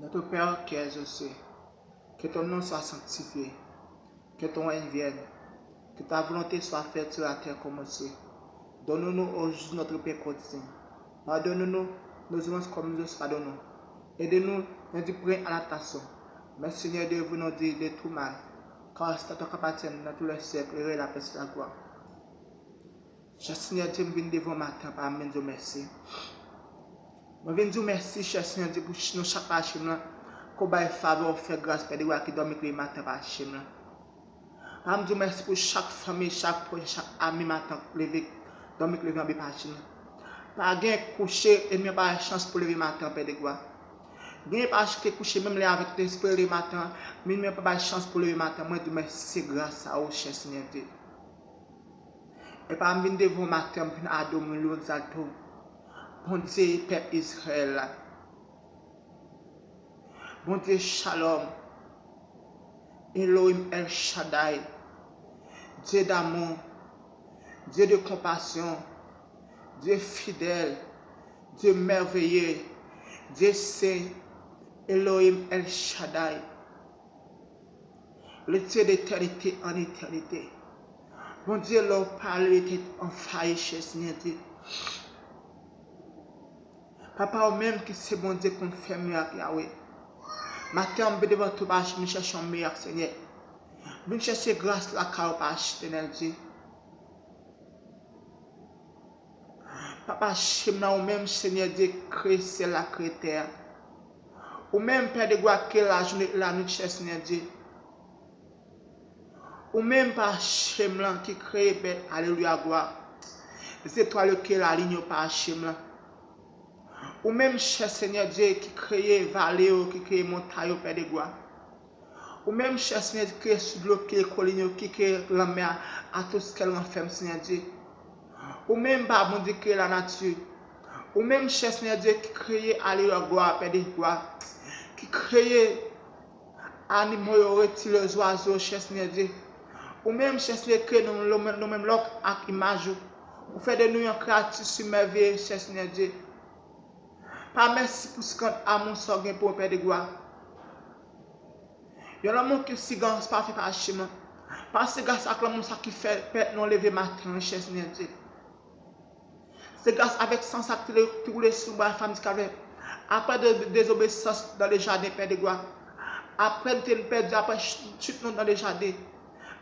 Notre Père qui es aux cieux, que ton nom soit sanctifié, que ton règne vienne, que ta volonté soit faite sur la terre comme au ciel. Donne-nous aujourd'hui notre pain quotidien. Pardonne-nous nos offenses comme nous pardonnons. Aidez-nous ne du prix à la tentation. Mais Seigneur Dieu, vous nous dites de tout mal, car c'est à toi qu'appartient dans tous les siècles et la paix et la gloire. Cher Seigneur Dieu, nous venons devant matin par amen Dieu merci. Nous venons dire merci, cher Seigneur Dieu, pour nous chaque pachim, qu'on va faveur, faire grâce, Père de gloire, qui dorment le matin pachim. Nous dire merci pour chaque famille, chaque proche, chaque ami matin, lever, dormir le matin pachim. Pas gain coucher et même pas chance pour lever matin, Père de gloire. Gain pas coucher même là avec l'esprit le matin, mais même pas chance pour lever matin. Moi, je merci grâce à vous, cher Seigneur Dieu. Et pas me venir devant matin, pour adorer le exalter. Bon Dieu, Père Israël. Bon Dieu, Shalom. Elohim El Shaddai. Dieu d'amour. Dieu de compassion. Dieu fidèle. Dieu merveilleux. Dieu saint. Elohim El Shaddai. Le Dieu d'éternité en éternité. Bon Dieu, leur parole était en faille chez Seigneur Dieu. Papa, ou même qui c'est bon Dieu qu'on fait mieux avec Yahweh. Matin, on devant tout bâche, nous cherchons meilleur Seigneur. Nous cherchons grâce la car bâche, Seigneur Dieu. Papa, chemna ou même Seigneur Dieu, créer ciel la créer terre. Ou même Père de gloire, que la journée, la nuit, Seigneur Dieu. Ou même par chemla qui crée bête, alléluia, gloire. Les étoiles qui la ligne par chemla. Ou même, cher Seigneur Dieu, qui crée vallée, qui crée montagne, Père de gloire. Ou même, cher Seigneur Dieu, qui crée sous l'eau, qui crée colline, qui crée la mer, à tout ce qu'elle renferme, Seigneur Dieu. Ou même, bon Dieu, qui crée la nature. Ou même, cher Seigneur Dieu, qui crée, alléluia, gloire, Père de gloire. Qui crée animaux, reptiles, les oiseaux, cher Seigneur Dieu. Ou même, cher Seigneur, qui crée nous-mêmes l'autre avec image. Ou fait de nous un créature sur merveille, cher Seigneur Dieu. Pas merci pour ce qu'on a mon sort pour Père de gloire. Il y a l'amour qui si grand, pas fait par chemin. Parce que grâce à l'amour qui fait père non lever matin, cher Seigneur Dieu. C'est grâce avec sens à tous les sous la femme qui avait. Après de désobéissance dans les jardins, Père de gloire. Après de perdu, après chute dans les jardins.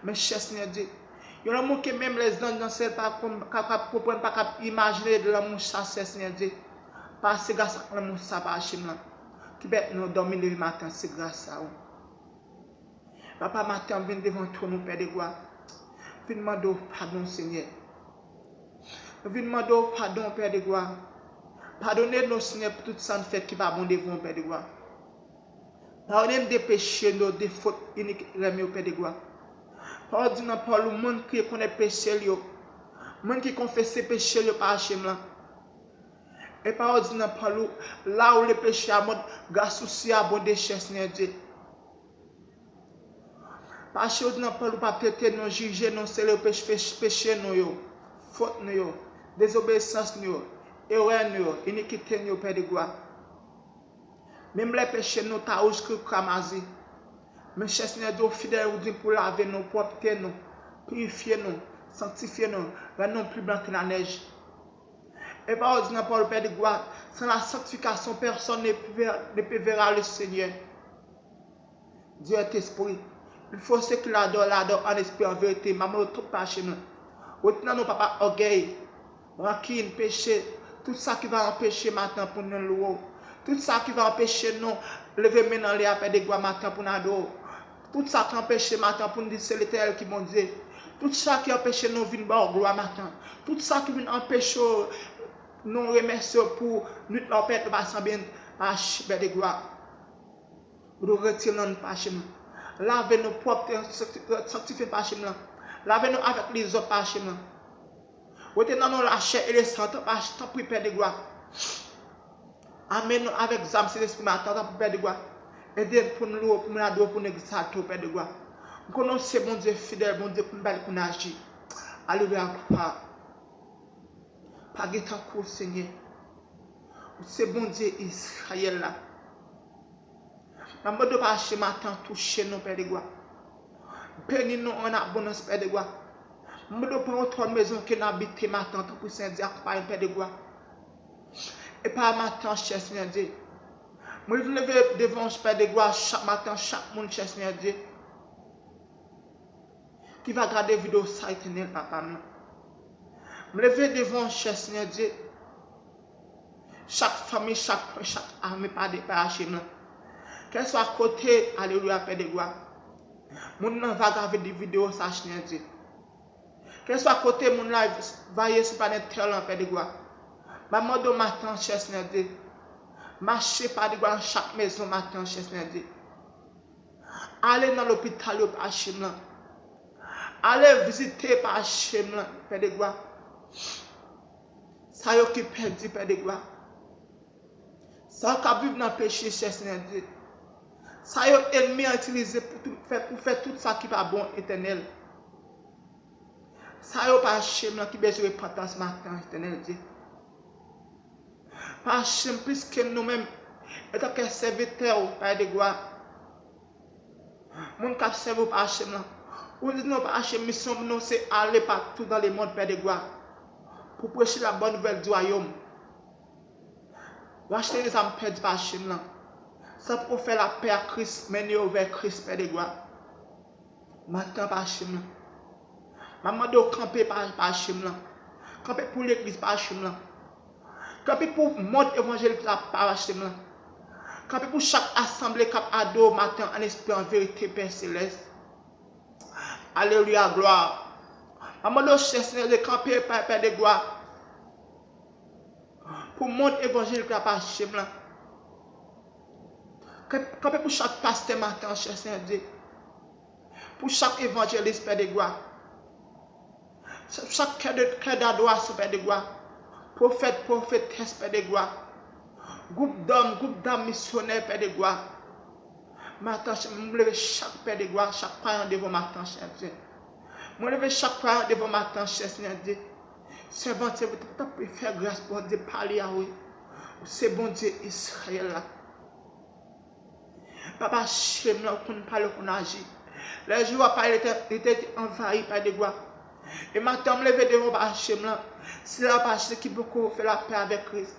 Mais cher Seigneur Dieu. Il y a l'amour que même les gens dans celle pas comprendre, pas capable imaginer de l'amour ça, Seigneur Dieu. Parce que grâce à l'amour ça par chemin. Qui bête nous dormir le matin, c'est grâce à vous. Papa, matin, viens devant toi, nous, Père de gloire. Viens demander pardon, Seigneur. Viens demander pardon, Père de gloire. Pardonnez-nous, Seigneur, pour tout ça fait qui va bon devant, Père de gloire. Pardonnez-nous des péchés, nos des fautes uniques, Père de gloire. Pardonnez-nous pour le monde qui connaît péché, le monde qui confesse ses péchés par chemin. Et pardonnez-nous pour là où le péché a mode, grâce aussi à bon déchet, Seigneur Dieu. Parce que nous ne pouvons pas traiter nos juger, nous c'est le péché, nous, faute, nous, désobéissance, nous, erreur, nous, iniquité, nous, Père de gloire. Même les péchés, nous, t'as rouge que cramazi. Mais cher Seigneur Dieu, fidèle, vous pour laver nous, propter nous, purifier nous, sanctifier nous, rendre nous plus blancs que la neige. Et par ordinaire, pour le Père de gloire, sans la sanctification, personne ne peut verra le Seigneur. Dieu est esprit. Il faut ce qu'il adore en esprit, en vérité. Maman, tout pas chez nous. Retenons nos papa orgueil, rancune, péché. Tout ça qui va empêcher maintenant pour nous louer. Tout ça qui va empêcher nous lever maintenant les appels de gloire matin pour nous adorer. Tout ça qui empêche maintenant pour nous dire c'est l'Éternel qui mon Dieu. Tout ça qui empêche nous de venir gloire matin. Tout ça qui vient empêcher nous remercier pour nous l'empêcher de passer bien par de gloire. Nous retirons nos péchés. Lavez-nous propres, sanctifiez par chemin. Lavez-nous avec les autres par chemin. Retenons-nous la chair et le sang, par Père de gloire. Amen-nous avec âme, c'est l'esprit matin, Père de gloire. Aidez pour nous, pour nous adorer, pour nous exalter, Père de gloire. Nous connaissons mon Dieu fidèle, mon Dieu pour nous agir. Alléluia, pas de temps, Seigneur. C'est bon Dieu Israël là. Maman de pas chez matin toucher nos Père de gloire. Bénis-nous en abondance, Père de gloire. Maman de pas notre maison qui n'habite matin pour Saint-Dieu, accompagne Père de gloire. Et par matin, cher Seigneur Dieu. Moi, je lever devant Père de gloire chaque matin, chaque monde, cher Seigneur Dieu. Qui va regarder la vidéo, ça éternel, papa. Me lever devant, cher Seigneur Dieu. Chaque famille, chaque armée, pas de parachèmes. Qu'elle soit à côté, alléluia, Père de gloire. Moun nan va regarder des vidéos, ça, Seigneur Dieu. Qu'elle soit à côté, moun live, va y sur Père de gloire. Maman de matin, cher Seigneur Dieu. Marchez par de gloire dans chaque maison matin, cher Seigneur Dieu. Allez dans l'hôpital, par Hachem. Allez visiter par Hachem, Père de gloire. Ça y est qui perdu, Père de gloire. Ça qui vivre dans le péché, cher Seigneur Dieu. Ça y est ennemi à utiliser pour faire tout ça qui n'est pas bon, éternel. Ça y est par Hachem qui a besoin de repentance matin, éternel Dieu. Par Hachem, puisque nous-mêmes, étant que serviteurs, Père de gloire, mon cap servent par Hachem. Ou dit non, par Hachem, mission, nous, c'est aller partout dans le monde, Père de gloire, pour prêcher la bonne nouvelle du royaume. Racheter les âmes perdues par Hachem. Ça pour faire la paix à Christ, mener vers Christ, Père de gloire. Maintenant, par Hachem. Maman doit camper par Hachem. Camper pour l'église par Hachem. Camper pour le monde évangélique par Hachem. Camper pour chaque assemblée cap ado matin en esprit en vérité, Père céleste. Alléluia, gloire. Maman doit chercher de camper par Père de gloire. Pour le monde évangélique par Hachem. Camper pour chaque pasteur matin, cher Saint-Dieu. Pour chaque évangéliste, Père de gloire. Chaque cœur d'adoration, Père de gloire. Prophète, prophétesse, Père de gloire. Groupe d'hommes missionnaires, Père de gloire. Matin, je me lève chaque Père de gloire, chaque croyant devant matin, cher Dieu. Je me lève chaque croyant devant matin, cher Seigneur Dieu. Servant, tu peux faire grâce pour Dieu, parler à vous. C'est bon Dieu, Israël là. Papa, je ne parle qu'on agit. Les jours où il était envahi par des gloires. Et maintenant, je me lève devant Hachem là. C'est là Hachem qui beaucoup fait la paix avec Christ.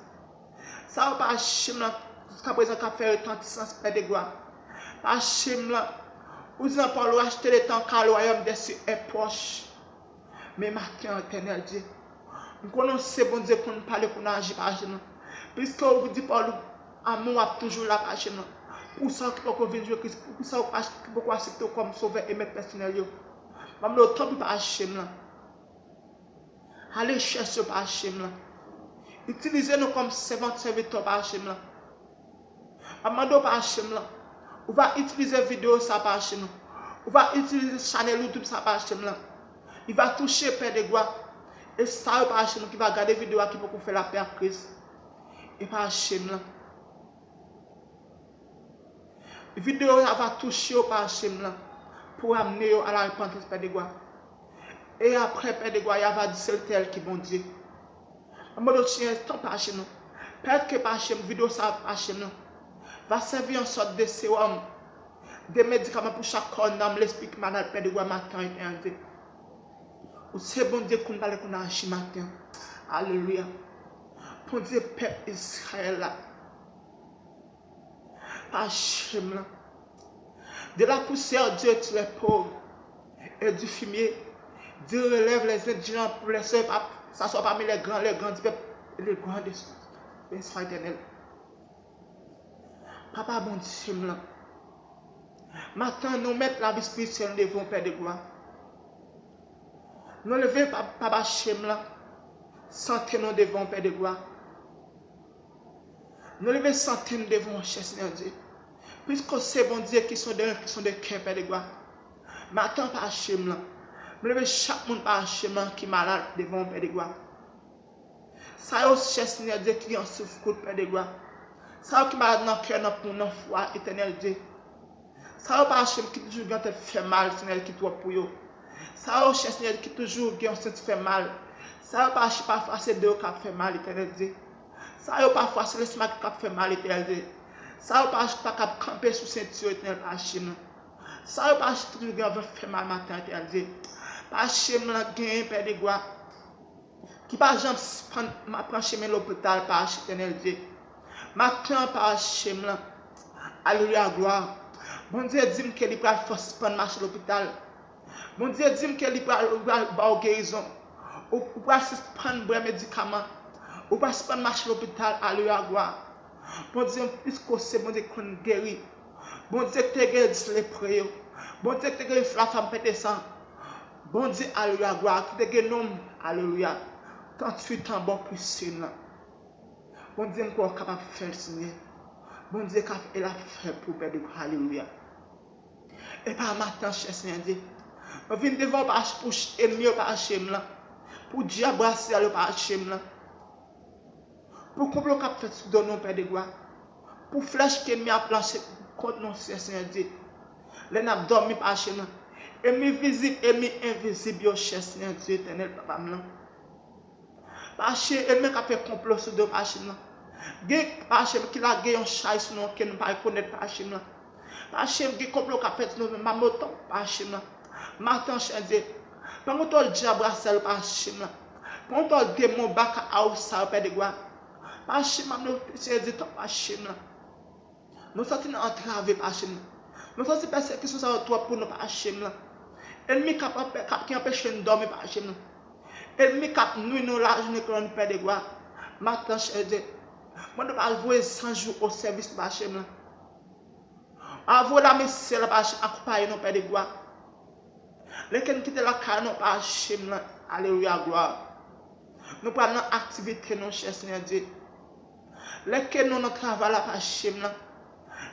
Ça va Hachem là. Jusqu'à présent, qui a fait retentissance paix de gloire. Hachem là. Vous en parlez, acheter le temps car le royaume des cieux est proche. Mais maintenant, éternel Dieu. Nous connaissons bon Dieu qu'on parle qu'on agit par Hachem là. Puisque vous dites par l'amour a toujours là par Hachem là. Pour ça qui peut venir Christ, pour ça qui peut accepter comme sauveur et maître personnel. Même le temps par Hachem là. Allez chercher par Hachem là. Utilisez-nous comme serviteurs par Hachem là. Amando par Hachem là. On va utiliser vidéo ça par Hachem là. On va utiliser channel YouTube ça par Hachem là. Il va toucher Père de gloire. Et ça par Hachem qui va regarder vidéo qui peut faire la paix à Christ. Et par Hachem là. Vidéo va toucher par Hachem là. Pour amener à la repentance Père de gloire. Et après Père de gloire, il va dire c'est tel qui bon Dieu. Amando tient temps par Hachem là. Peut-être que par Hachem vidéo ça par Hachem là. Va servir en sorte de sérum, des médicaments pour chaque corps, d'âme, l'esprit qui m'a Père de gloire matin et Dieu. C'est bon Dieu qu'on va qu'on a matin. Alléluia. Pour Dieu, peuple Israël là. Hachem là. De la poussière, Dieu tue les pauvres. Et du fumier, Dieu relève les indigents pour les seuls, ça soit parmi les grands du peuple et les grands des soins éternels. Papa bon Dieu là. Maintenant, nous mettons la vie spirituelle devant Père de gloire. Nous levons Papa Hachem là. Sentez-nous devant Père de gloire. Nous levons sentez-nous devant cher Seigneur Dieu. Puisque c'est bon Dieu qui sont de cœur Père de gloire. Maintenant Papa Hachem là. Nous levons chaque monde Papa Hachem là qui est malade devant Père de gloire. Ça y est cher Seigneur Dieu qui en souffre Père de gloire. Ça qui m'a dans le cœur pour notre foi éternel Dieu. Ça pas Hachem qui toujours vient te faire mal, Seigneur qui toi pour eux. Ça Seigneur qui toujours vient te faire mal. Ça pas Hachem parfois c'est Dieu qui fait mal éternel Dieu. Ça parfois c'est l'esprit qui fait mal éternel Dieu. Ça ou pas capable camper sous ceinture éternel par Hachem. Ça ou pas toujours gagner faire mal matin éternel Dieu. Par Hachem là gain père de gloire. Qui par exemple prendre chemin l'hôpital par éternel Dieu. Matin par Hachem là. Alléluia gloire. Bon Dieu dit que il va force prendre marcher l'hôpital. Bon Dieu dit que il va guérison. Ou va suspendre les médicaments. Ou va suspendre marcher l'hôpital. Alléluia gloire. Bon Dieu, puisque c'est bon Dieu qu'on guérit. Bon Dieu, que tu guéris les prêts. Bon Dieu, que tu guéris la femme pété sang. Bon Dieu, alléluia, gloire. Que tu guéris l'homme, alléluia. 38 ans, bon puissant. Bon Dieu, encore capable de faire le Seigneur. Bon Dieu, qu'il a fait pour perdre, alléluia. Et par matin, cher Seigneur Dieu, on vient devant pour ennemi par Hachem là. Pour diable brasser par Hachem là. Pour complot qu'a fait dans nos pères de gloire. Pour flèche qui mis à plancher contre nos Seigneur Dieu. Les n'a dormi par Hachem là. Ennemi visible, ennemi invisible, cher Seigneur Dieu éternel papa là. Par Hachem, ennemi qui fait complot sur deux par Hachem là. Gen par Hachem qui la gagné un chai sur nous que nous pas connaître par Hachem là. Par Hachem qui complot qu'a fait nous ma moto par Hachem là. Matin cher Dieu. Par contre le diable brasser par Hachem là. Par contre le démon baka à ça père de gloire. Par Hachem nous cher Dieu par Hachem là. Nous sommes entravé par Hachem là. Nous sommes persécution ça toi pour nous par Hachem là. Ennemi qui empêche de dormir par Hachem là. Ennemi qui nous la journée que nous père de gloire. Matin cher Dieu. Moi, je vais avouer 100 jours au service de Hachem là. Avouer la messe là par Hachem, accompagner nos pères de gloire. Lesquels quitter la carne par Hachem là. Alléluia, gloire. Nous prenons l'activité, nos chers Seigneur Dieu. Lesquels nous travaillons par Hachem là.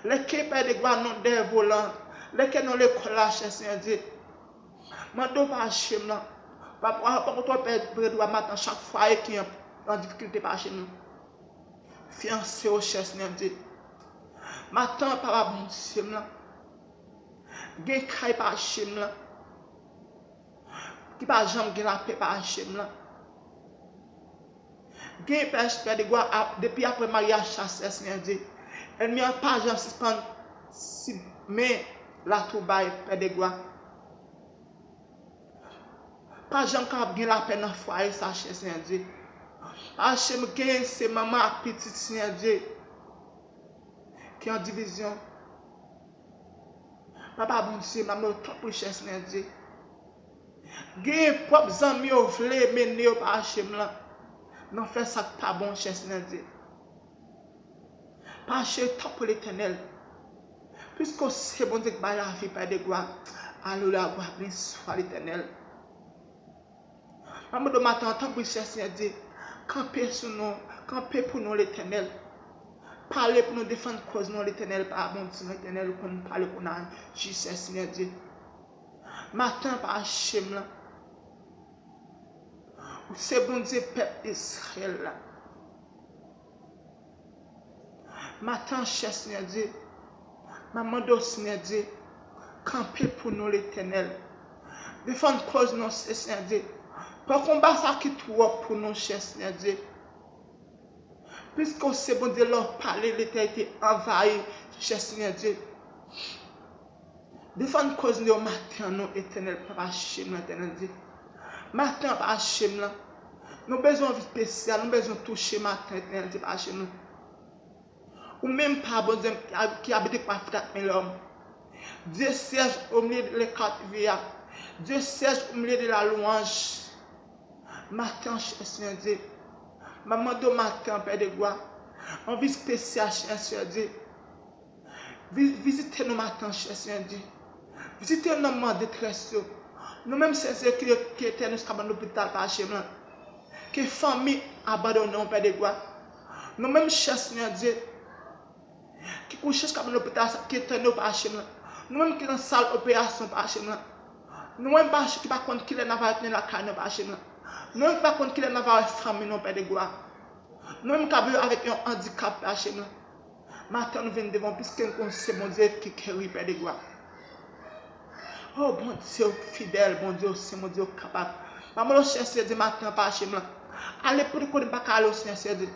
Lesquels pères de gloire nous dévolants. Lesquels nous l'école là, chers Seigneur Dieu. Mando par Hachem là. Par contre, père de gloire matin chaque fois qui est en difficulté par Hachem là. Fiancé au cher Seigneur Dieu. Matin par bon Dieu là. Gen kay par Hachem là. Qui par jambe gen la paix par Hachem là. Gen père de gloire depuis après mariage chasse Seigneur Dieu. Elle m'y a pas jambe suspend si mais la troubaille père de gloire. Pas jambe cap gen la paix dans foyer ça cher Seigneur Dieu. Hachem gen c'est maman petite Seigneur Dieu. Qui en division. Papa bon Dieu, maman top cher Seigneur Dieu. Gen propre zami ou vle mener par Hachem là. Non fait ça pas bon cher Seigneur Dieu. Pas cher top pour l'Éternel. Puisque c'est bon Dieu qui bat la vie par de gloire. Alléluia, gloire béni soit l'Éternel. Maman de matin tant pour cher Seigneur Dieu. Camper sur nous, camper pour nous l'Éternel. Parler pour nous défendre cause nous l'Éternel par bon Dieu l'Éternel pour nous parler pour nous Jesus Seigneur Dieu. Matin par Hachem là. C'est bon Dieu peuple d'Israël là. Matin cher Seigneur Dieu. Maman de Seigneur Dieu. Camper pour nous l'Éternel. Défendre cause nous Seigneur Dieu. Pour combat ça qui trop pour nous cher Seigneur Dieu. Puisque c'est bon Dieu leur parler, l'éternité envahie, cher Seigneur Dieu. Défendre cause nous matin, nous éternel, par Hachem, l'éternel Dieu. Matin, par Hachem, nous avons besoin de vie spéciale, nous avons besoin de toucher matin, éternel Dieu, par Hachem. Ou même par bon Dieu qui habite par frère l'homme. Dieu siège au milieu des quatre vies. Dieu siège au milieu de la louange. Matin, cher Seigneur Dieu. Maman de matin, Père de gloire. En vie spéciale, cher Seigneur Dieu. Visitez nos matins, cher Seigneur Dieu. Visitez nos moments de détresse. Nous-mêmes, c'est ceux qui étaient dans l'hôpital par Hachem. Que famille abandonnée, Père de gloire. Nous-mêmes, cher Seigneur Dieu. Qui couchent dans l'hôpital, qui étaient par Hachem. Nous-mêmes qui sont dans la salle d'opération par Hachem. Nous-mêmes qui ne savons pas qui est dans la carne par Hachem. Nous ne savons pas qu'il y a une famille, non, Père de gloire. Nous ne savons pas avec un handicap, Père Hachem. Maintenant, nous venons devant, puisque c'est mon Dieu qui guérit, Père de gloire. Oh, bon Dieu fidèle, bon Dieu, c'est mon Dieu capable. Maman, le chercher du matin, Père Hachem. Allez pour ne pas aller au Seigneur Dieu.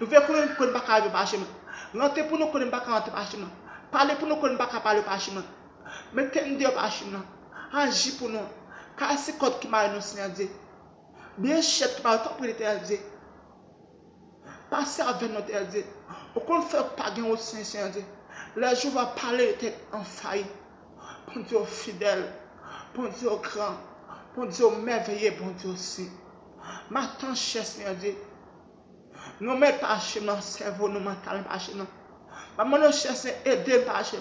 Nous voulons pour ne pas aller, Père Hachem. Rentrez pour nous qu'on ne pas rentrer par Hachim. Parlez pour nous qu'on ne pas parler par Hachim. Mettez-nous Dieu par Hachim. Agis pour nous. Car c'est code qui m'a nous, Seigneur Dieu. Bien chèque qui m'a tant pour l'éternel Dieu. Passez avec notre éternel Dieu. Au qu'on ne fait pas gagner au Seigneur Dieu. Là, je vais parler en faille. Bon Dieu fidèle. Bon Dieu grand. Bon Dieu merveilleux. Bon Dieu aussi. Maintenant, cher Seigneur Dieu. Nous mettons pas Hachim dans le cerveau, nous mental pas Hachim. Maman, nous cherchons aider par Hachim.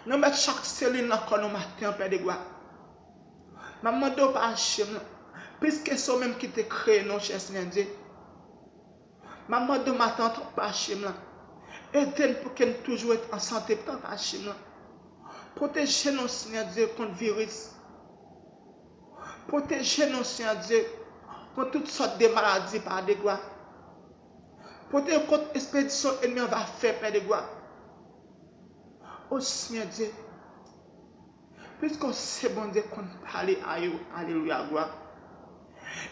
Nous mettons chaque cellule dans le corps, nous matin, Père de gloire. Maman, nous pas Hachim. Puisque c'est même qui t'a créé, nous, cher Seigneur Dieu. Maman, nous m'attendons pas Hachim. Aidez-nous pour que nous toujours être en santé, tant pas Hachim. Protégez-nous, Seigneur Dieu, contre le virus. Protégez-nous, Seigneur Dieu, contre toutes sortes de maladies par des gloires. Protégez-nous contre l'expédition ennemie va faire, Père de gloire. Oh Seigneur Dieu, puisque c'est bon Dieu qu'on parle à vous, alléluia, gloire.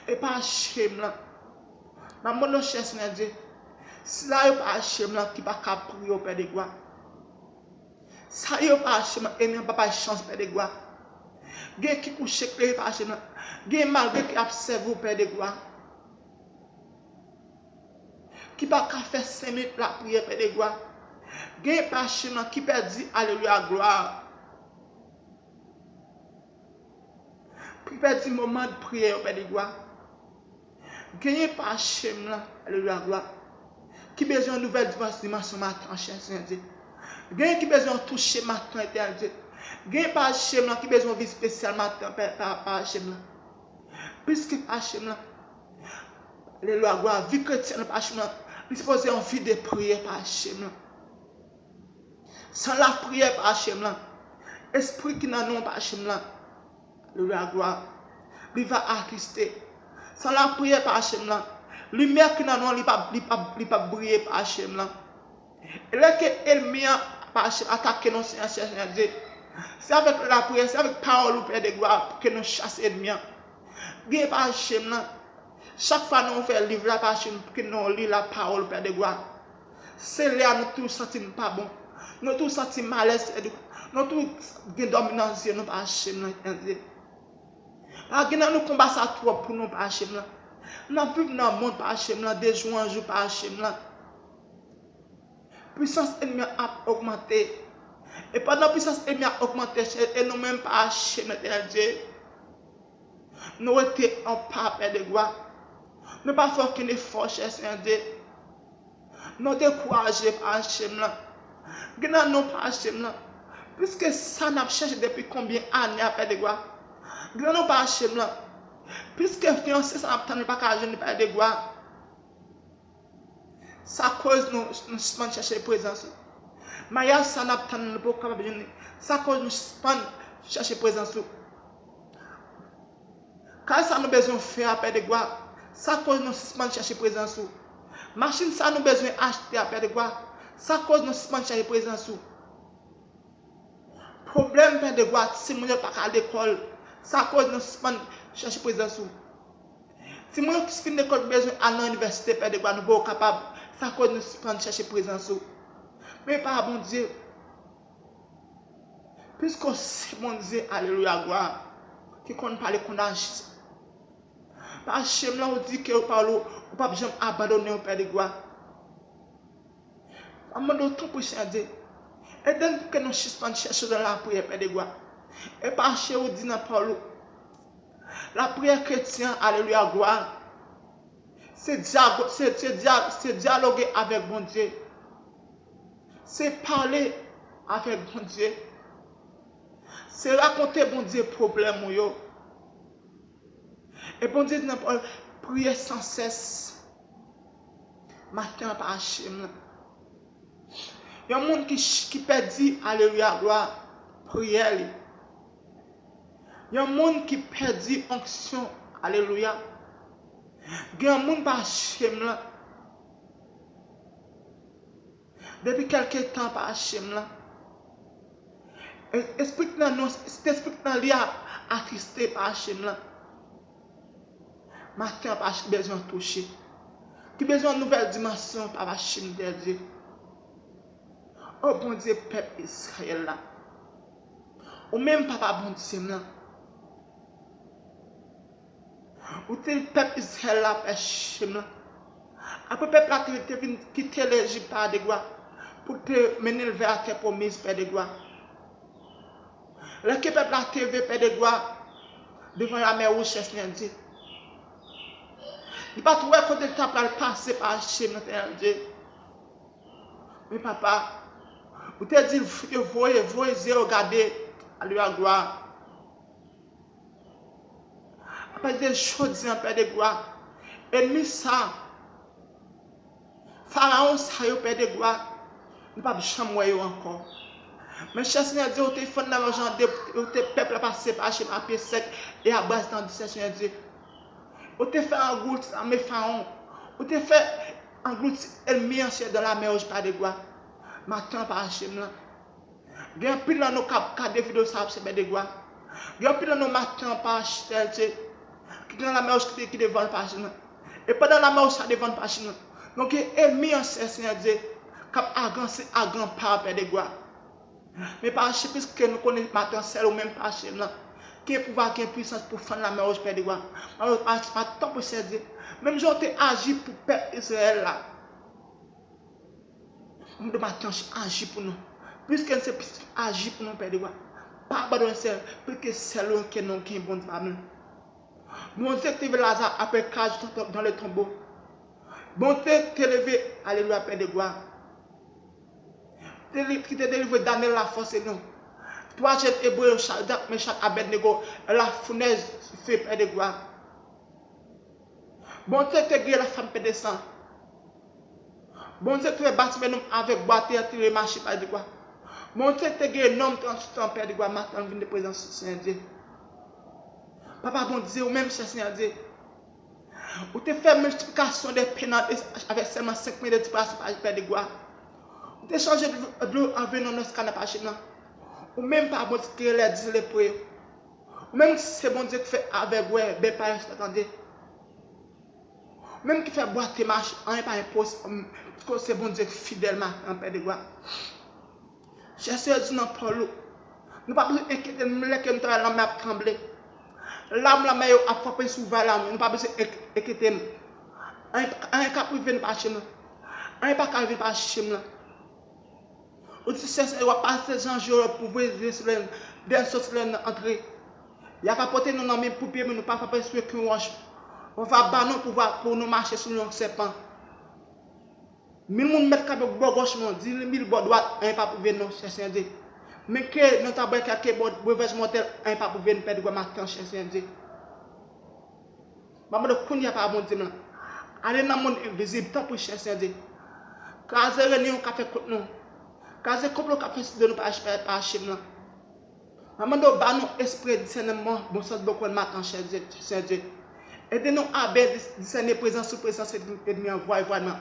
Et pas Hachim là. Maman, nous cher Seigneur Dieu, si là, il n'y a pas Hachim là qui va prier au Père de gloire. Ça, il n'y a pas Hachim là, et il n'y a pas chance, Père de gloire. Gen qui couche clair par Hachim là. Gen malgré qui observe au Père de gloire. Qui va faire 5 minutes la prière, Père de gloire. Gen par Hachim là qui peut dire alléluia, gloire. Qui peut dire moment de prière, Père de gloire. Gen par Hachim là, alléluia, gloire. Qui besoin de nouvelle dimension matin, cher Seigneur Dieu. Gen qui besoin de toucher matin, éternel Dieu. Gen par Hachim là qui besoin de vie spécialement par Hachim là. Puisque par Hachim là, alléluia, gloire, vie chrétienne par Hachim là, il se pose en vie de prière par Hachim là. Sans la prière par Hachim là, esprit qui n'a non par Hachim là, alléluia, gloire, il va attrister. Sans la prière par Hachim là, lumière qui n'a non, il pas briller par Hachim là. Et là que l'ennemi par Hachim attaque nos Seigneur Dieu. C'est avec la prière, c'est avec parole au Père de gloire que nous chassons l'ennemi. Bien par Hachim là, chaque fois nous faisons livre la par Hachim pour que nous lisons la parole au Père de gloire. C'est là nous tous sentimos pas bon. Nous tous sentimos malaise. Nous tous avons dominance nous par Hachim là. Parce que nous combattons trop pour nous par Hachim là. Nous vivons dans le monde par Hachim là, des jours en jour par Hachim là. Puissance ennemie a augmenté. Et pendant que la puissance ennemie a augmenté, et nous-mêmes par Hachim là, Dieu. Nous étions en pas, Père de gloire. Nous pas faire aucun effort, cher Seigneur Dieu. Nous découragés par Hachim là. Nous par Hachim là. Puisque ça n'a pas cherché depuis combien d'années, Père de gloire. Nous par Hachim là. Puisque fiancé ça n'a pas qu'à jeune Père de gloire. Ça cause nous suspendre chercher la présence. Mariage ça n'a pas capable de ça cause nous suspendre chercher la présence. Quand ça nous besoin faire Père de gloire, ça cause nous suspendre chercher la présence. Machine ça nous besoin acheter à Père de gloire, ça cause nous suspendre chercher la présence. Problème Père de gloire, si nous pas à l'école, ça cause nous suspendre chercher la présence. Si nous fin l'école besoin à l'université Père de gloire, nous sommes capables, ça cause nous suspendre chercher la présence. Mais par bon Dieu, puisque c'est mon Dieu, alléluia, gloire, qui compte parler qu'on agit. Par Hachim là, on dit que vous parlez, vous ne pouvez jamais abandonner au Père de gloire. À mon temps pour Dieu, et donc que nous cherchons dans la prière, Père de gloire. Et par Hachim, on dit dans Paul, la prière chrétienne, alléluia, gloire, c'est dialoguer avec bon Dieu. C'est parler avec bon Dieu. C'est raconter bon Dieu problème. Et bon Dieu n'a pas prier sans cesse. Matin par Hachim. Il y a un monde qui perdit, alléluia, gloire, prière. Il y a un monde qui perdit onction, alléluia. Il y a un monde par Hachim. Depuis quelques temps par Hachim là. Esprit dans lui a attristé par Hachim là. Matin par Hachim besoin de toucher. qui besoin de nouvelle dimension par la Chine de Dieu. Oh bon Dieu, peuple Israël là. Ou même papa bon Dieu là. Ou tel peuple Israël là, péché là. Après peuple là, tu venu quitter l'Égypte par des gloires pour te mener vers la terre promise, Père de gloire. Le peuple là, tu veux, Père de gloire, devant la mer rouge, Seigneur Dieu. Il ne pas trouver quand il t'a passé par la Chine, Dieu. Mais papa, vous te dit, vous voyez, regardez à la gloire. Après des choses, Père de gloire. Ennemi ça. Pharaon, ça y est, Père de gloire. Nous ne pouvons pas chamoyer encore. Mais Seigneur Dieu, vous te fait dans l'argent, vous te peuple à passer par chez ma pied sec et à base dans le Seigneur Dieu. Vous te fait engloutir à mes pharaons. Vous te fait engloutir ennemi ancien dans la mer, Père de gloire. Maintenant, par chez moi. Il y a un pile dans nos cas de vidéo, ça, c'est Père de gloire. Il y a un pile dans nos matins, par chez Dieu. Qui dans la mer qui devant par chez moi. Et pas dans la mer, ça devant par chez moi. Donc, il y a ennemi ancien, Seigneur Dieu. Cap avancé à grand pas, Père de gloire. Mais par chez puisque nous connaissons matin, c'est ou même par chez là. Qui est pouvoir, qui est puissance pour faire la mer, Père de gloire. Alors, pas tant pour se dire. Même si on agi pour peuple Israël là. Nous devons agir pour nous. Puisque nous agir pour nous, Père de gloire. Pas abandonner celle, puisque c'est l'un qui est non qui est bon pour nous. Bon Dieu, tu veux Lazare après cage dans le tombeau. Bon Dieu, tu levé, alléluia, Père de gloire. Qui te délivre Daniel la force et nous. Toi, j'ai hébreu, mais chaque Abednego, la fournaise fait, Père de gloire. Bon Dieu, tu guéris la femme, Père de sang. Bon Dieu, tu es bâti avec boîte et les marchés, Père de gloire. Bon Dieu, tu es guéri l'homme transitant, Père de gloire, maintenant, venu de présence, Seigneur Dieu. Papa, bon Dieu, ou même, Seigneur Dieu. Ou te fait multiplication des pénales avec seulement 5 000 de places, Père de gloire. Ou te changé de l'eau en venant dans ce canapé, ou même pas bon Dieu, qui les dit les prières. Ou même si c'est bon Dieu qui fait avec ouais, ben pas attendez. Même qui fait boire tes marches, on n'est pas imposé, parce que c'est bon Dieu fidèlement, en Père de gloire. Cherchez Dieu dans Paul. Nous pas besoin d'inquiéter, nous que nous avons la trembler. L'âme la maille a frappé sous l'âme, nous pas besoin d'inquiéter. Un cap privé nous pas chez nous. Un pas privé pas chez nous. Ou si c'est ça, pas ces enjeux pour voir des sortes d'entrée. Il y a pas porter nos noms pour pied, mais nous pas frapper sur le roche. On va battre pour nous marcher sur le serpent. 1000 mètres carrés bord gauche, 10 000 bord droite, un pas pour venir, cher Dieu. Mais que nous avons quelques breuvages mortels, un pas pour venir perdre matin, cher Dieu. Maman de Kounia pas bon Dieu. Allez dans le monde invisible, tant pour cher Dieu. Caser réunion café contre nous. Caser complot café de nous pas chez nous. Maman de ba nous esprit discernement, bon sens beaucoup de matin, cher Dieu. Aidez-nous à discerner présence sous présence et de envoyer vraiment.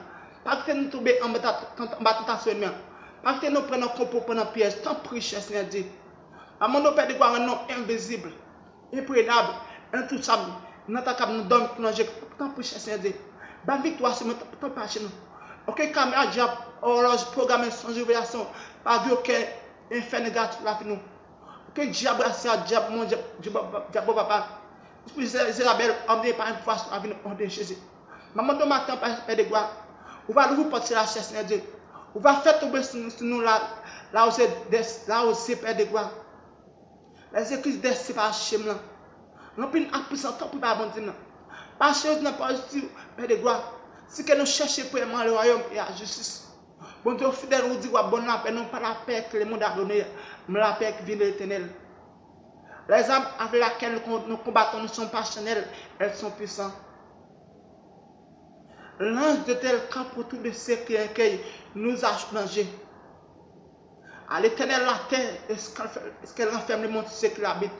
Pas que nous tomber en bas tentation. Pas que nous prenons complot pendant piège. Tant pis, cher Seigneur Dieu. Maman de Père de gloire, un nom invisible, imprenable, intouchable. Nous t'accable nous donner plonger. Tant pis, cher Seigneur Dieu. Ba victoire sur notre temps pas chez nous. Ok, caméra diable, horloge, programme, sans révélation. Pas de aucun infernal négatif là pour nous. Ok, diable, diable, mon diable, papa. Isabelle, emmené par une force à venir de Jésus. Maman de matin, Père de gloire. On va nous porter la chair, Seigneur Dieu. On va faire tomber sur nous là où c'est Père de gloire. Les écrits c'est pas chez moi. Nous avons une puissance pour pas bon Dieu. Pas chose n'a pas dit, Père de gloire. Si que nous cherchons premièrement le royaume et la justice. Bon Dieu fidèle, nous dit, bon la paix, non pas la paix que le monde a donnée, mais la paix qui vient de l'éternel. Les armes avec lesquelles nous combattons ne sont pas charnelles, elles sont puissantes. L'ange de tel camp pour tous de ceux qui accueillent nous a changé. À l'éternel la terre, est-ce qu'elle renferme le monde ceux qui l'habitent.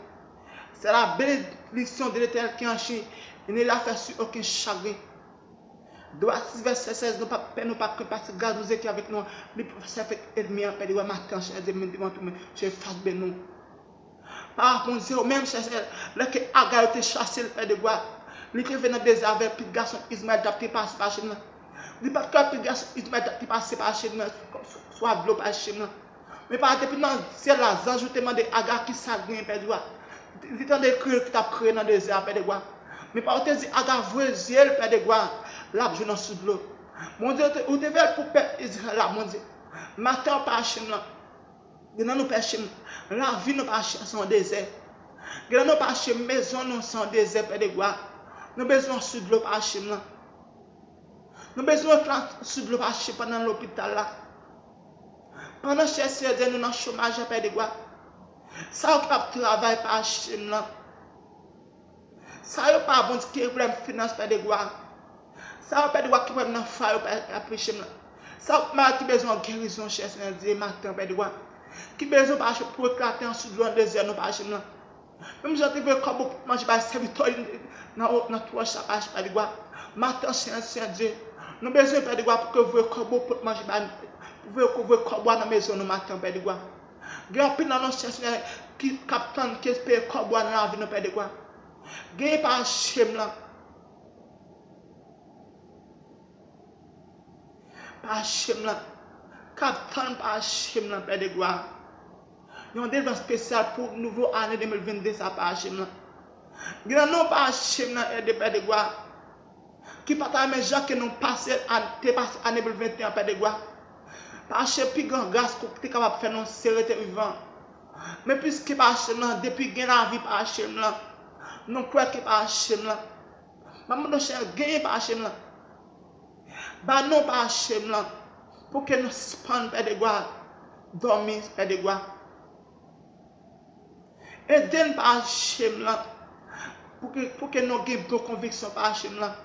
C'est la bénédiction de l'éternel qui en chie. Il ne l'a fait sur aucun chagrin. Droit 6 verset 16, nous ne pas que parce que garde nous qui avec nous, les professeurs fait ennemi en paix de matin, cher Dieu, devant tout le monde, je fasse bien nous. Par rapport à même cher le Agar était chassé le père de gloire. Lui qui venait des désert avec petit garçon Ismaël d'apté par chez nous. Dis pas que tu passes par chez nous, soit vlo par chez nous. Mais par depuis dans ciel là, ange te demande Agar qui ça gagne père droit. Il t'en décrit que tu as créé dans le désert père de gloire. Mais par te dit Agar vrai ciel père de gloire, là je dans sous l'eau. Mon Dieu, ou te veut pour peuple Israël là, mon Dieu. Matin par chez nous. Dans nous père chez nous. La vie nous pas sans désert. Dans nous pas chez maison nous sans désert père de gloire. Nous besoin sous l'eau par chez nous. Nous besoin de sous l'eau par chez pendant l'hôpital là. Pendant que nous sommes dans le chômage, Père de gloire, ça n'a pas travail par Chine. Ça n'a pas bon qui problème finance, Père de gloire. Ça n'a pas de gloire qui problème dans le faire, Père de Chine. Ça n'a pas besoin de guérison, cher Seigneur Dieu, matin, Père de gloire. Qui besoin pour éclater en sous le désert, nous, Père Chine. Même si je veux comme manger par serviteur dans trois chapages, Père de gloire. Matin, Seigneur Dieu, nous avons besoin, Père de gloire, pour que vous comme pour manger par vous pouvez coboire dans la maison nous matin, Père de gloire. Grand dans nos chercheurs qui captent, qui espèrent coboire dans la vie, Père de gloire. Gagne par chem là. Par chem là. Captant par chem là, Père de gloire. Nous avons des événements spéciaux pour nouveau année 2022, ça par chem là. Grand non par chem là, Père de gloire. Qui partage mes gens que nous passons année 2021, Père de gloire. Parce que plus grand grâce que tu es capable de faire nos sérété vivant. Mais puisque par chem depuis que la vie par chem là, nous croyons que par chem là. Maman nous cherche gagner par chem là. Bah non par chem là. Pour que nous suspendons Père de gloire. Dormir Père de gloire. Aidez-nous par chem là. Pour que nous ayons bonne conviction par chem là.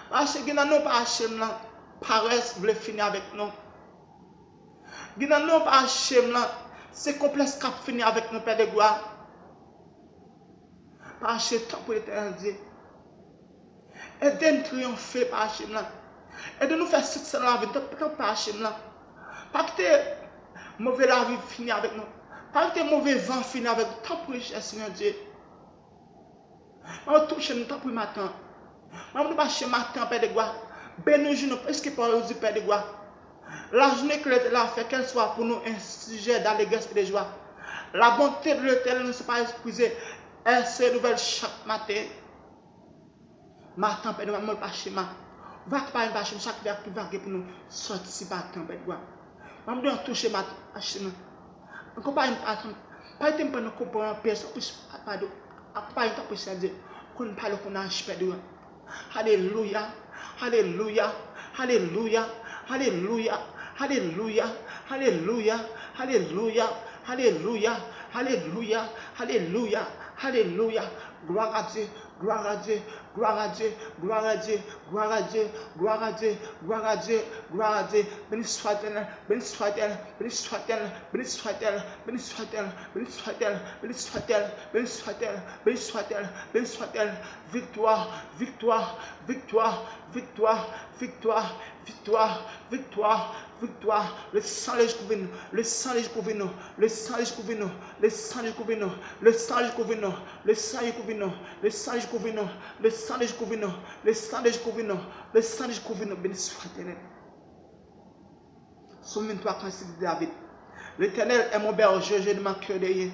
Parce que nous par chem là. Paresse voulait finir avec nous. Gina non pas chem là, c'est complexe qui finir avec nous Père de gloire. Par chez temps pour l'éternité. Aidez-nous triompher par chem là. Aidez-nous faire succès dans la vie, par chem là. Pas que mauvais la vie finir avec nous. Pas que mauvais vent finir avec nous. Tant pour le Seigneur Dieu. On touche nous tant pour le matin. On ne pas chez matin Père de gloire. Bénis nous parce que par le Père de gloire. La journée que l'Éternel a fait, qu'elle soit pour nous un sujet d'allégresse et de joie. La bonté de l'Éternel ne soit pas excusée. Elle se renouvelle chaque matin. Matin, Père de gloire, pas schéma. Va pas un schéma, chaque verre qui va pour nous sortir si matin, Père de gloire. Je vais toucher ma schéma. Encore pas une personne. Pas de temps pour nous comprendre, personne. Pardon. Pas une temps pour se dire qu'on parle qu'on a un Père de gloire. Alléluia. Alléluia, alléluia, alléluia, alléluia, alléluia, alléluia, alléluia, alléluia, alléluia, alléluia. Gloire à Dieu, gloire à Dieu, gloire à Dieu, gloire à Dieu, gloire à Dieu, gloire à Dieu, gloire à Dieu, gloire à Dieu. Béni soit-elle, béni soit-elle, béni soit-elle, béni soit-elle, béni soit-elle, béni soit-elle, béni soit-elle, béni soit-elle, béni soit-elle, béni soit-elle. Victoire, victoire, victoire, victoire, victoire, victoire, victoire, victoire. Le sang les couvre nous, le sang les couvre nous, le sang les couvre nous, le sang les couvre nous, le sang les couvre nous, le sang les couvre nous, le sang les couvre nous, le sang les couvre nous, le sang les couvre nous, le sang les couvre nous. Béni soit l'Éternel. Souviens-toi quand c'est David. L'Éternel est mon berger, je ne manque rien.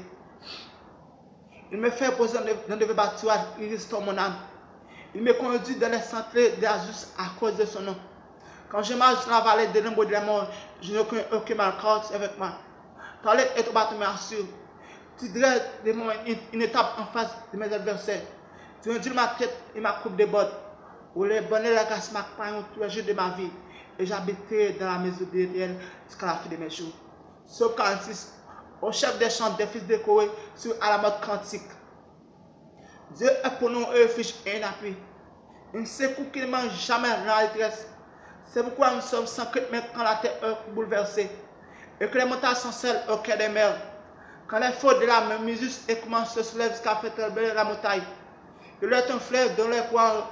Il me fait poser dans des bâtiments, il restaure mon âme. Il me conduit dans les sentiers de la justice à cause de son nom. Quand je marche dans la vallée de l'ombre de la mort, je n'ai aucun malchance avec moi. Ton lait est au bas de mes assures. Tu dresses une étape en face de mes adversaires. Tu ondulles ma tête et ma coupe de bottes. Où les bonheurs et la grâce m'accompagnent tous les jours de ma vie. Et j'habiterai dans la maison de l'Éternel jusqu'à la fin de mes jours. Psaume 46. Au chef des chants des fils de Corée sur à la mode cantique. Dieu est pour nous un refuge et un appui. Un secours qui ne mange jamais dans la détresse. C'est pourquoi nous sommes sans crainte même quand la terre est bouleversée. Et que les montagnes sont celles au cœur des mers. Quand les feux de la musique et comment se soulèvent jusqu'à faire trembler la montagne. Il est un fleuve dont les courants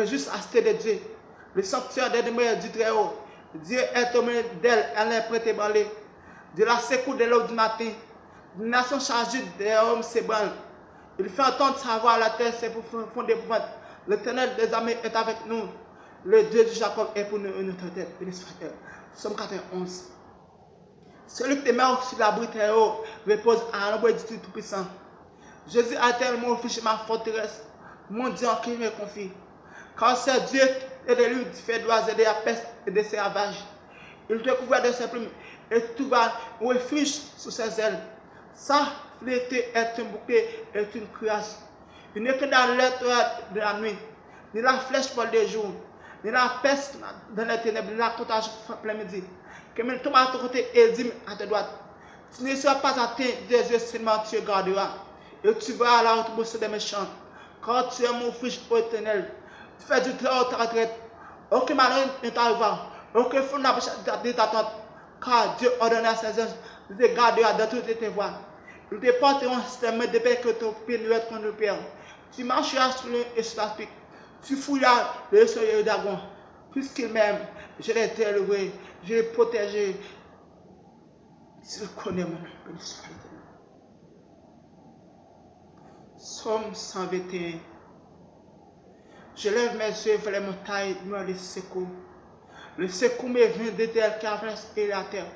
juste à cité de Dieu. Le sanctuaire des demeures du Très-Haut. Dieu est au milieu d'elle, elle est prête à ébranler. De la secours de l'aube du matin, une nation chargée des hommes s'ébranle. Il fait entendre sa voix à la terre, c'est pour fonder L'Éternel des armées est avec nous. Le Dieu de Jacob est pour nous une notre tête. Somme 91. Celui qui demeure sur l'abri très haut repose à l'ombre du Tout-Puissant. Jésus a tellement fiché ma forteresse, mon Dieu en qui je me confie. Car c'est Dieu et de lui fait d'oiseaux de la peste et de ses ravages. Il te couvre de ses plumes et tu vas au refuge sous ses ailes. Sa flété est un bouquet et une cuirasse. Il n'est que dans l'étoile de la nuit, ni la flèche pour le jour, ni la peste dans les ténèbres, ni la contagion plein midi. Que il tombe à ton côté et dit à ta droite. Tu ne seras pas atteint des yeux seulement, tu garderas. Et tu vas à la haute des méchants. Quand tu es mon fils éternel, tu fais du très haut ta retraite. Aucun malheur ne t'arrivera. Aucun fou n'a pas de ta tente. Car Dieu ordonna à ses anges de te garder dans toutes tes voies. Ils te porteront sur tes mains de paix que ton pied ne être contre le pierre. Tu marcheras sur l'un et sur la pique. Tu fouilleras le soleil et le dragon. Puisqu'il m'aime, je l'ai élevé, je l'ai protégé. S'il connaît mon nom, béni soit l'Éternel. Somme 121. Je lève mes yeux vers les montagnes, moi les secours. Le secours me vient de tel qui avance et la terre.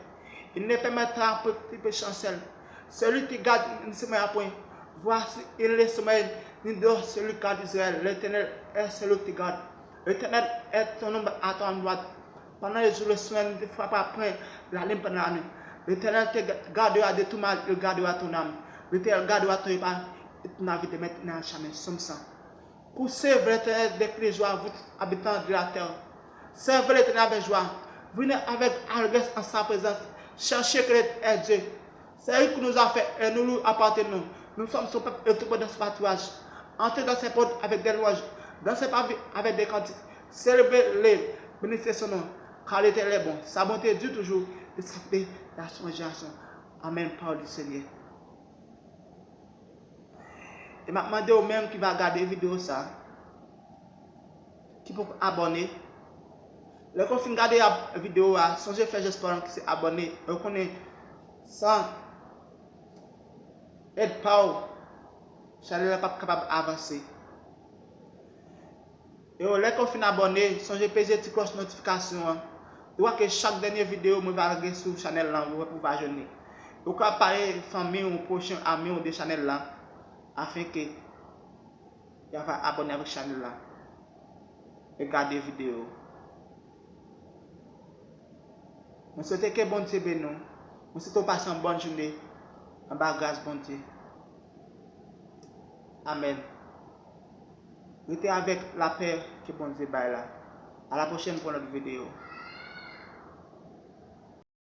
Il ne permettra pas de péché chancelle. Celui qui garde ne se met à point. Voici, il ne sommeil ni dort celui qui garde Israël. L'Éternel est celui qui garde. L'Éternel est ton ombre à ton droite. Pendant les jours, le soir ne te fera pas point la lime pendant la nuit. L'Éternel te gardera de tout mal, il gardera ton âme. L'Éternel gardera ton épargne et ton avis de maintenant à jamais. Somme 100. Poussez vers l'Éternel des cris de joie, vous habitants de la terre. Servez l'Éternel avec joie. Venez avec allégresse en sa présence. Cherchez que l'Éternel est Dieu. C'est lui qui nous a fait et nous lui appartenons. Nous sommes son peuple et tout dans ce pâturage. Entrez dans ses portes avec des louanges, dans ses pavés avec des cantiques. Célébrez-les, bénissez son nom, car l'Éternel est bon. Sa bonté dure toujours et sa paix à son génération. Amen, parole du Seigneur. Et m'a demandé au même qui va regarder la vidéo ça, qui peut abonner. Le qu'on finit regarder la vidéo, songez faire j'espère qui s'est abonné. Et qu'on est sans aide pas, ça n'est pas capable d'avancer. Et au qu'on finit abonné, songez peser petite cloche notification. Vous voyez que chaque dernière vidéo, je vais regarder sur la chaîne là, vous pouvez joindre. Vous pouvez parler famille ou prochain ami ou de la chaîne là, afin que vous va abonner avec la chaîne là. Regardez la vidéo. Je souhaite que bon Dieu bénisse nous. Je souhaite passer une bonne journée. En bas grâce bon Dieu. Amen. Restez avec la paix que bon Dieu baille là. À la prochaine pour notre vidéo.